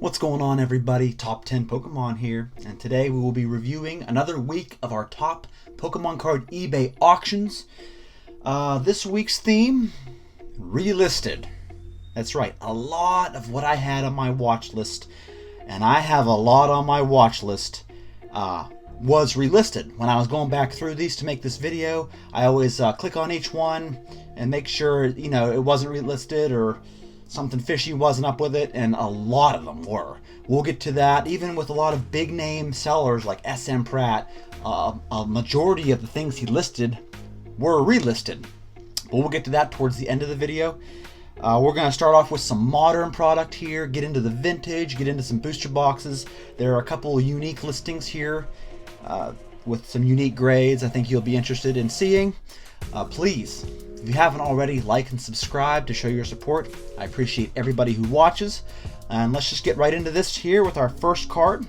What's going on, everybody? Top 10 Pokemon here, and today we will be reviewing another week of our top Pokemon card eBay auctions. This week's theme, Relisted. That's right, a lot of what I had on my watch list, and I have a lot on my watch list, was relisted. When I was going back through these to make this video, I always click on each one and make sure, it wasn't relisted or something fishy wasn't up with it, and a lot of them were. We'll get to that. Even with a lot of big name sellers like Pratt, a majority of the things he listed were relisted. But we'll get to that towards the end of the video. We're going to start off with some modern product here, get into the vintage, get into some booster boxes. There are a couple of unique listings here with some unique grades I think you'll be interested in seeing. Please, if you haven't already, like and subscribe to show your support. I appreciate everybody who watches. And let's just get right into this here with our first card.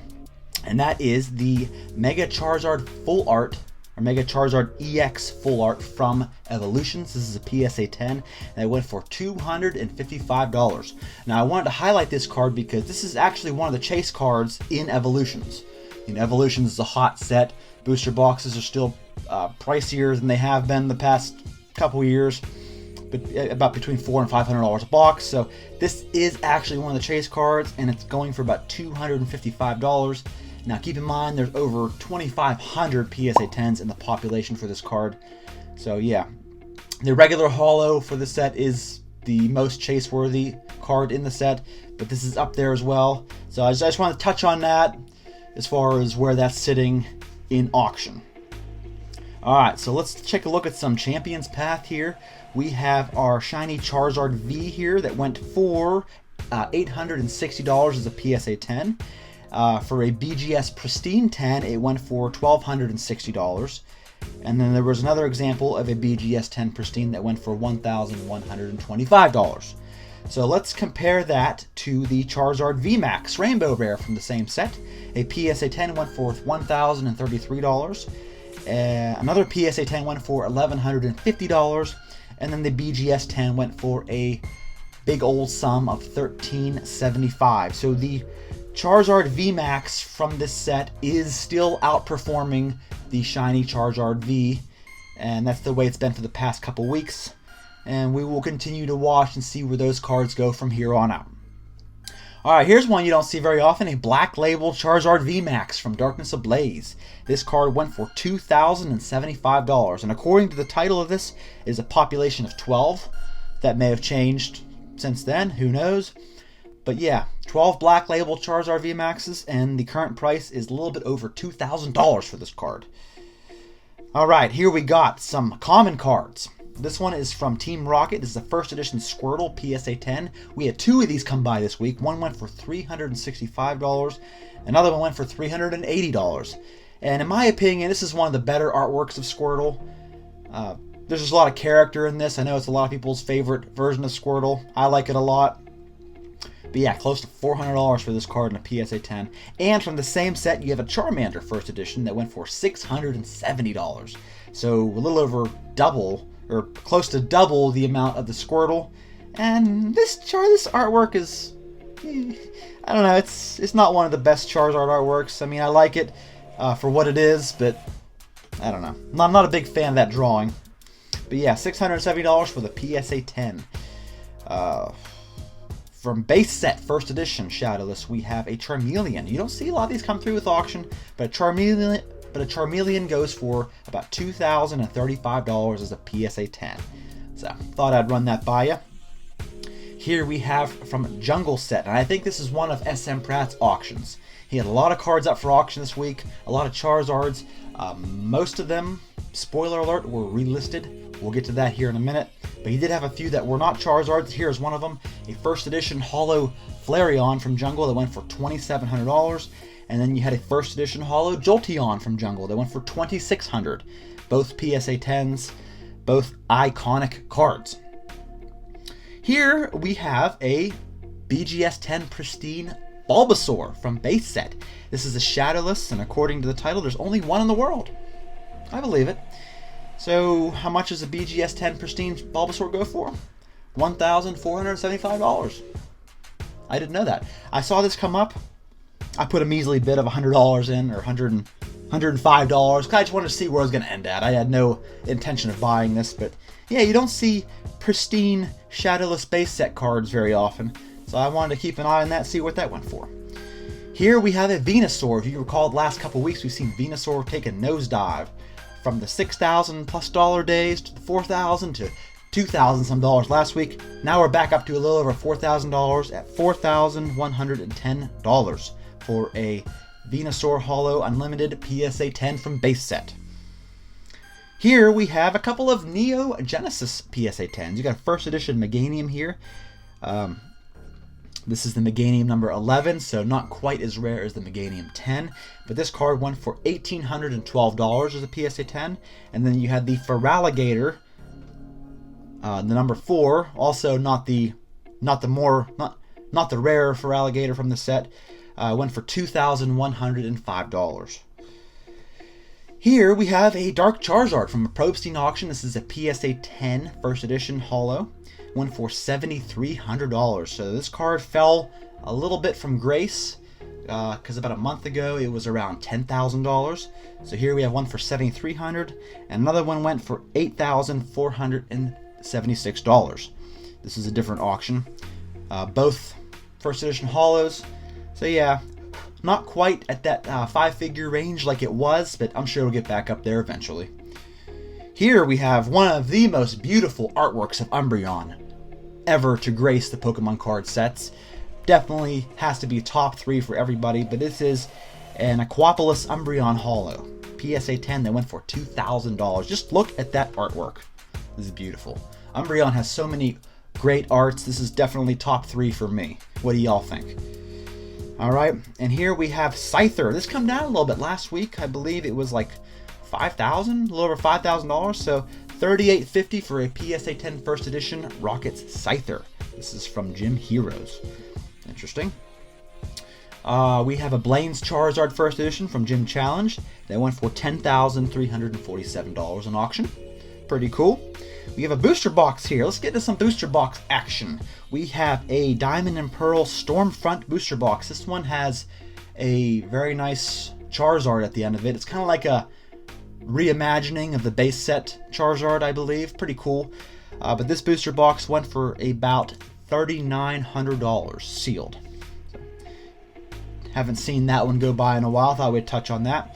And that is the Mega Charizard Full Art, or Mega Charizard EX Full Art from Evolutions. This is a PSA 10, and it went for $255. Now I wanted to highlight this card because this is actually one of the chase cards in Evolutions. Evolutions is a hot set. Booster boxes are still pricier than they have been the past couple years, but about between $400 and $500 a box. So this is actually one of the chase cards, and it's going for about $255. Now keep in mind there's over 2,500 PSA 10s in the population for this card. So yeah, the regular holo for the set is the most chase worthy card in the set, but this is up there as well. So I just want to touch on that as far as where that's sitting in auction. Alright, so let's take a look at some Champions Path here. We have our shiny Charizard V here that went for $860 as a PSA 10. For a BGS Pristine 10, it went for $1,260. And then there was another example of a BGS 10 Pristine that went for $1,125. So let's compare that to the Charizard VMAX Rainbow Rare from the same set. A PSA 10 went for $1,033. Another PSA 10 went for $1,150, and then the BGS 10 went for a big old sum of $1,375. So the Charizard VMAX from this set is still outperforming the shiny Charizard V, and that's the way it's been for the past couple weeks. And we will continue to watch and see where those cards go from here on out. Alright, here's one you don't see very often, a Black Label Charizard VMAX from Darkness Ablaze. This card went for $2,075, and according to the title of this, is a population of 12. That may have changed since then, who knows? But yeah, 12 Black Label Charizard VMAXs, and the current price is a little bit over $2,000 for this card. Alright, here we got some common cards. This one is from Team Rocket. This is the first edition Squirtle PSA 10. We had two of these come by this week. One went for $365. Another one went for $380. And in my opinion, this is one of the better artworks of Squirtle. There's just a lot of character in this. I know it's a lot of people's favorite version of Squirtle. I like it a lot. But yeah, close to $400 for this card in a PSA 10. And from the same set, you have a Charmander first edition that went for $670. So a little over double, or close to double the amount of the Squirtle. And this artwork is, I don't know, it's not one of the best Charizard artworks. I mean, I like it for what it is, but I don't know. I'm not a big fan of that drawing. But yeah, $670 for the PSA 10. From base set first edition Shadowless, we have a Charmeleon. You don't see a lot of these come through with auction, but a Charmeleon goes for about $2,035 as a PSA 10. So, thought I'd run that by you. Here we have from Jungle Set, and I think this is one of SM Pratt's auctions. He had a lot of cards up for auction this week, a lot of Charizards. Most of them, spoiler alert, were relisted. We'll get to that here in a minute. But he did have a few that were not Charizards. Here's one of them, a first edition Holo Flareon from Jungle that went for $2,700. And then you had a first edition Holo Jolteon from Jungle that went for $2,600. Both PSA 10s, both iconic cards. Here we have a BGS 10 Pristine Bulbasaur from base set. This is a Shadowless, and according to the title, there's only one in the world. I believe it. So how much does a BGS 10 Pristine Bulbasaur go for? $1,475. I didn't know that. I saw this come up. I put a measly bid of $100 in, or $105, because I just wanted to see where I was going to end at. I had no intention of buying this, but yeah, you don't see pristine shadowless base set cards very often, so I wanted to keep an eye on that, see what that went for. Here we have a Venusaur. If you recall, the last couple weeks we've seen Venusaur take a nosedive from the $6,000+ days to the $4,000 to $2,000 some dollars last week. Now we're back up to a little over $4,000 at $4,110 for a Venusaur Holo Unlimited PSA 10 from base set. Here we have a couple of Neo Genesis PSA 10s. You got a first edition Meganium here. This is the Meganium number 11, so not quite as rare as the Meganium 10. But this card went for $1,812 as a PSA 10. And then you had the Feraligatr, the number 4, also not the rarer Feraligatr from the set. Went for $2,105. Here we have a Dark Charizard from a Probstein auction. This is a PSA 10 first edition holo. Went for $7,300. So this card fell a little bit from grace, because about a month ago it was around $10,000. So here we have one for $7,300, and another one went for $8,476. This is a different auction. Both first edition holos. So yeah, not quite at that 5-figure range like it was, but I'm sure it'll get back up there eventually. Here we have one of the most beautiful artworks of Umbreon ever to grace the Pokemon card sets. Definitely has to be top 3 for everybody, but this is an Aquapolis Umbreon Holo PSA 10 that went for $2,000. Just look at that artwork. This is beautiful. Umbreon has so many great arts. This is definitely top 3 for me. What do y'all think? Alright, and here we have Scyther. This come down a little bit last week. I believe it was like $5,000, a little over $5,000, so $3,850 for a PSA 10 first edition Rockets Scyther. This is from Gym Heroes. Interesting. We have a Blaine's Charizard first edition from Gym Challenge. That went for $10,347 in auction. Pretty cool. We have a booster box here. Let's get into some booster box action. We have a Diamond and Pearl Stormfront booster box. This one has a very nice Charizard at the end of it. It's kind of like a reimagining of the base set Charizard, I believe. Pretty cool. But this booster box went for about $3,900 sealed. So, haven't seen that one go by in a while. Thought we'd touch on that.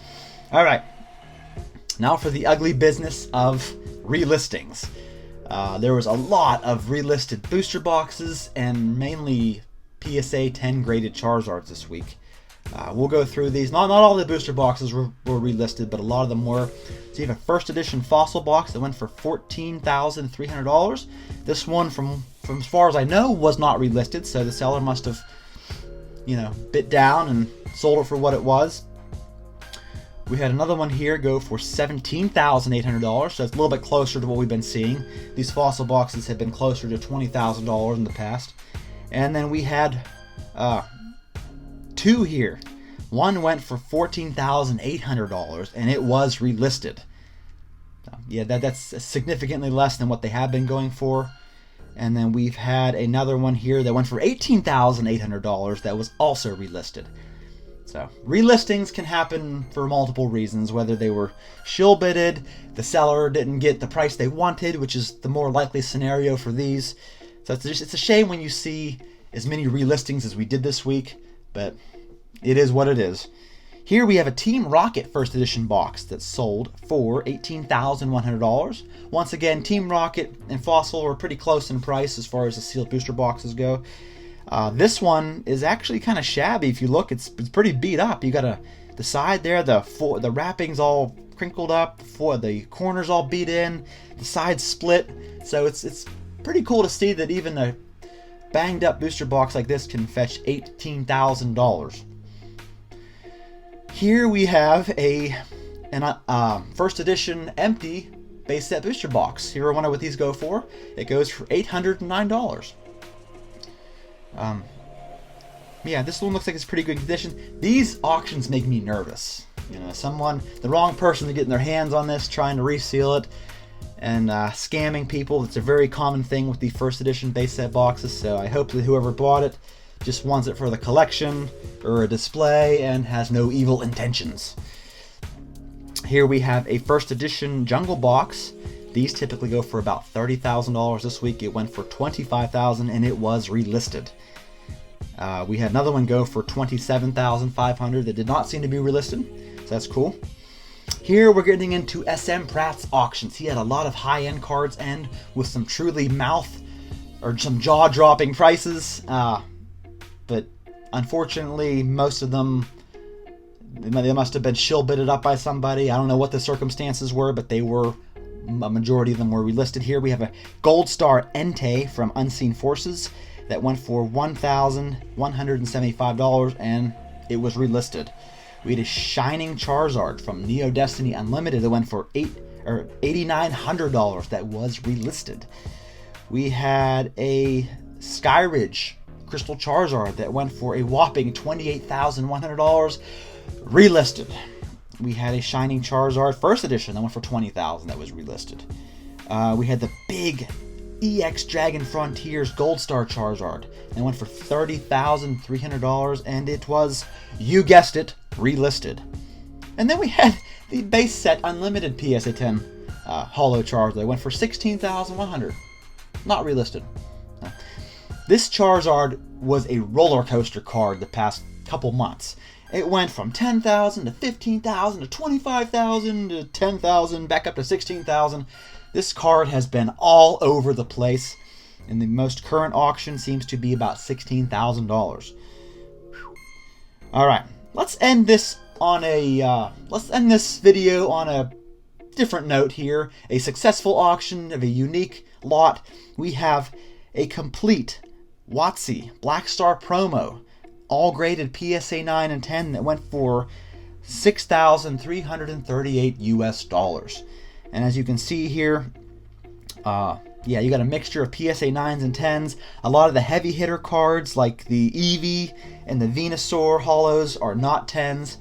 Alright. Now for the ugly business of relistings. There was a lot of relisted booster boxes and mainly PSA 10 graded Charizards this week. We'll go through these. Not all the booster boxes were relisted, but a lot of them were. So you have a first edition fossil box that went for $14,300. This one, from as far as I know, was not relisted, so the seller must have, bit down and sold it for what it was. We had another one here go for $17,800, so it's a little bit closer to what we've been seeing. These fossil boxes have been closer to $20,000 in the past. And then we had 2 here. One went for $14,800, and it was relisted. Yeah, that's significantly less than what they have been going for. And then we've had another one here that went for $18,800 that was also relisted. So, relistings can happen for multiple reasons, whether they were shill bidded, the seller didn't get the price they wanted, which is the more likely scenario for these. So it's a shame when you see as many relistings as we did this week, but it is what it is. Here we have a Team Rocket first edition box that sold for $18,100. Once again, Team Rocket and Fossil were pretty close in price as far as the sealed booster boxes go. This one is actually kind of shabby. If you look, it's pretty beat up. You got the side there, the wrapping's all crinkled up, the corners all beat in, the sides split. So it's pretty cool to see that even a banged up booster box like this can fetch $18,000. Here we have a first edition empty base set booster box. Here I wonder what these go for. It goes for $809. Yeah, this one looks like it's pretty good condition. These auctions make me nervous. The wrong person to get their hands on this, trying to reseal it, and scamming people. It's a very common thing with the first edition base set boxes, so I hope that whoever bought it just wants it for the collection or a display and has no evil intentions. Here we have a first edition Jungle Box. These typically go for about $30,000. This week it went for $25,000 and it was relisted. We had another one go for $27,500 that did not seem to be relisted, so that's cool. Here we're getting into SM Pratt's auctions. He had a lot of high-end cards and with some truly some jaw-dropping prices, but unfortunately most of them, they must have been shill bidded up by somebody. I don't know what the circumstances were, but a majority of them were relisted. Here we have a Gold Star Entei from Unseen Forces that went for $1,175 and it was relisted. We had a Shining Charizard from Neo Destiny Unlimited that went for $8,900 that was relisted. We had a Skyridge Crystal Charizard that went for a whopping $28,100 relisted. We had a Shining Charizard First Edition that went for $20,000 that was relisted. We had the big EX Dragon Frontiers Gold Star Charizard that went for $30,300 and it was, you guessed it, relisted. And then we had the base set Unlimited PSA 10 Holo Charizard that went for $16,100, not relisted. This Charizard was a roller coaster card the past couple months. It went from $10,000 to $15,000 to $25,000 to $10,000 back up to $16,000. This card has been all over the place, and the most current auction seems to be about $16,000. All right, let's end this video on a different note here. A successful auction of a unique lot. We have a complete WotC Black Star promo, all graded PSA 9 and 10 that went for $6,338 US. And as you can see here, you got a mixture of PSA 9s and 10s. A lot of the heavy hitter cards like the Eevee and the Venusaur holos are not 10s,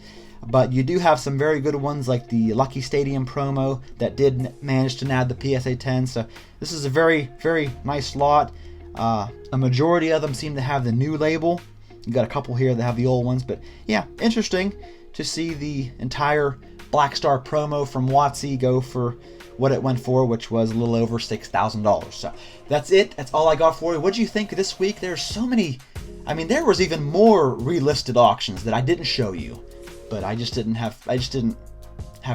but you do have some very good ones like the Lucky Stadium promo that did manage to nab the PSA 10. So this is a very, very nice lot. A majority of them seem to have the new label. You got a couple here that have the old ones, but yeah, interesting to see the entire Black Star promo from WotC go for what it went for, which was a little over $6,000. So that's it. That's all I got for you. What did you think this week? There's so many. I mean, there was even more relisted auctions that I didn't show you, but I just didn't have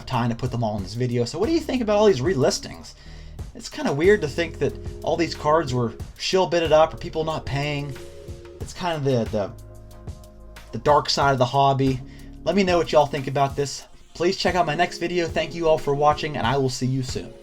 time to put them all in this video. So what do you think about all these relistings? It's kind of weird to think that all these cards were shill bidded up or people not paying. It's kind of the dark side of the hobby. Let me know what y'all think about this. Please check out my next video. Thank you all for watching, and I will see you soon.